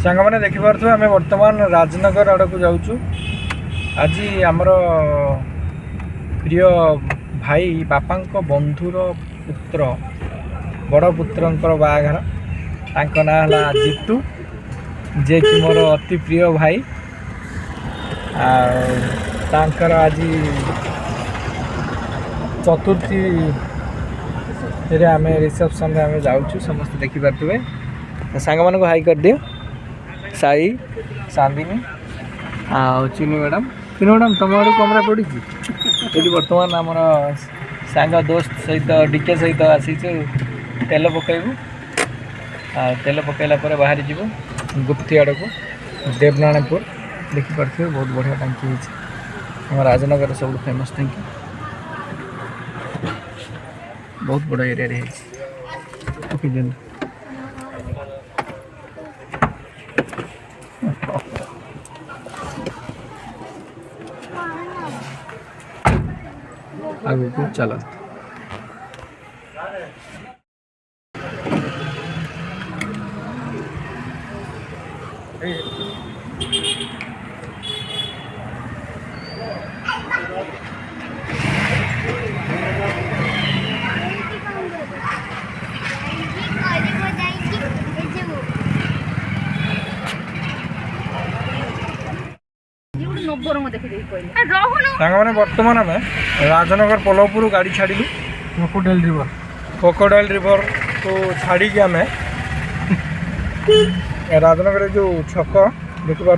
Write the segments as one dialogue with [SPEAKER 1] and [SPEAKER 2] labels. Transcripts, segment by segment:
[SPEAKER 1] सांग मैंने देखिपे आम बर्तमान राजनगर आड़ को जाऊँ। आज आमर प्रिय भाई बापा बंधुर पुत्र बड़ पुत्र बाहाघर तांको ना है जीतू जे कि मोर अति प्रिय भाई तांकर आज चतुर्थी आम रिसेप्शन आम जाऊँ समस्त देखिपे सांग मान हाई कर दियो साई चांदिनी चिनी मैडम तुम आड़ कमरा पड़ी ये बर्तमान आमर सांग दोस्त सहित डीके सहित आसी तेल पकईबू तेल पकईला बाहरी जीव गुप्ती आड़ को देवनारायणपुर देखिपे बहुत बढ़िया टांकी है राजनगर सब फेमस टांकी बहुत बड़ा एरिया है। आगे को चला मैंने बर्तमान आम राजनगर पोलपुर गाड़ी छाड़ू क्रोकोडाइल रिवर को छाड़ी आम राजनगर जो छक देखिपे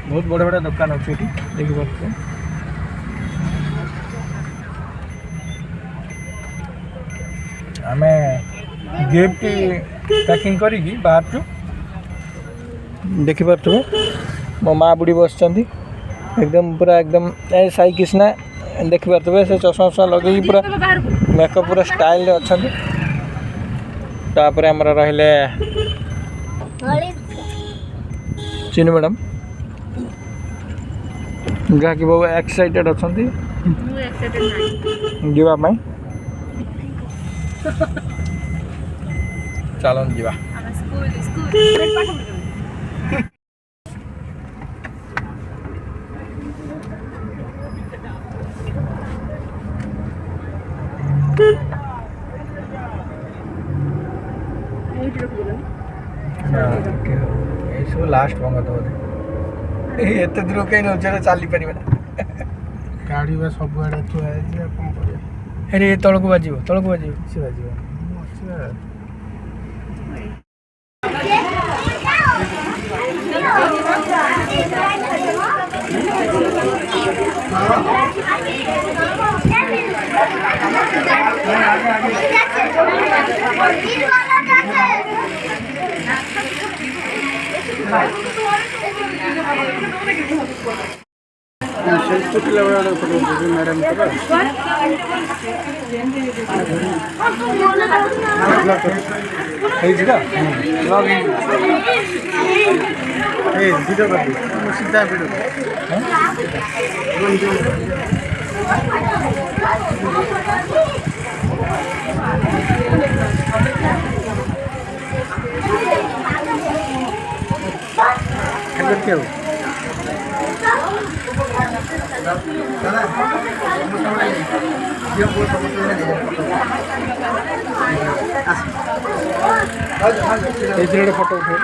[SPEAKER 1] बहुत बड़े बड़े दुकान अच्छे देखिपे आम गिफ्ट पैकिंग करी बाहर देखिपे मो माँ बुढ़ी बस एकदम पूरा एकदम साई कृष्णा देखिपे से चश्मा चश्मा लगे पूरा मेकअप पूरा स्टाइल अच्छा तापर आमर रहिले चिनी मैडम जहाँकि बहुत एक्साइटेड अच्छा जावाई चलन जा सब लास्ट भंग तो बोधे एत दूर कहीं नजर चली पारे
[SPEAKER 2] गाड़ी सब आड़े
[SPEAKER 1] अरे तलक बाजो
[SPEAKER 2] किसी बाजो मैडम सीधा भिड़ फोटो उठे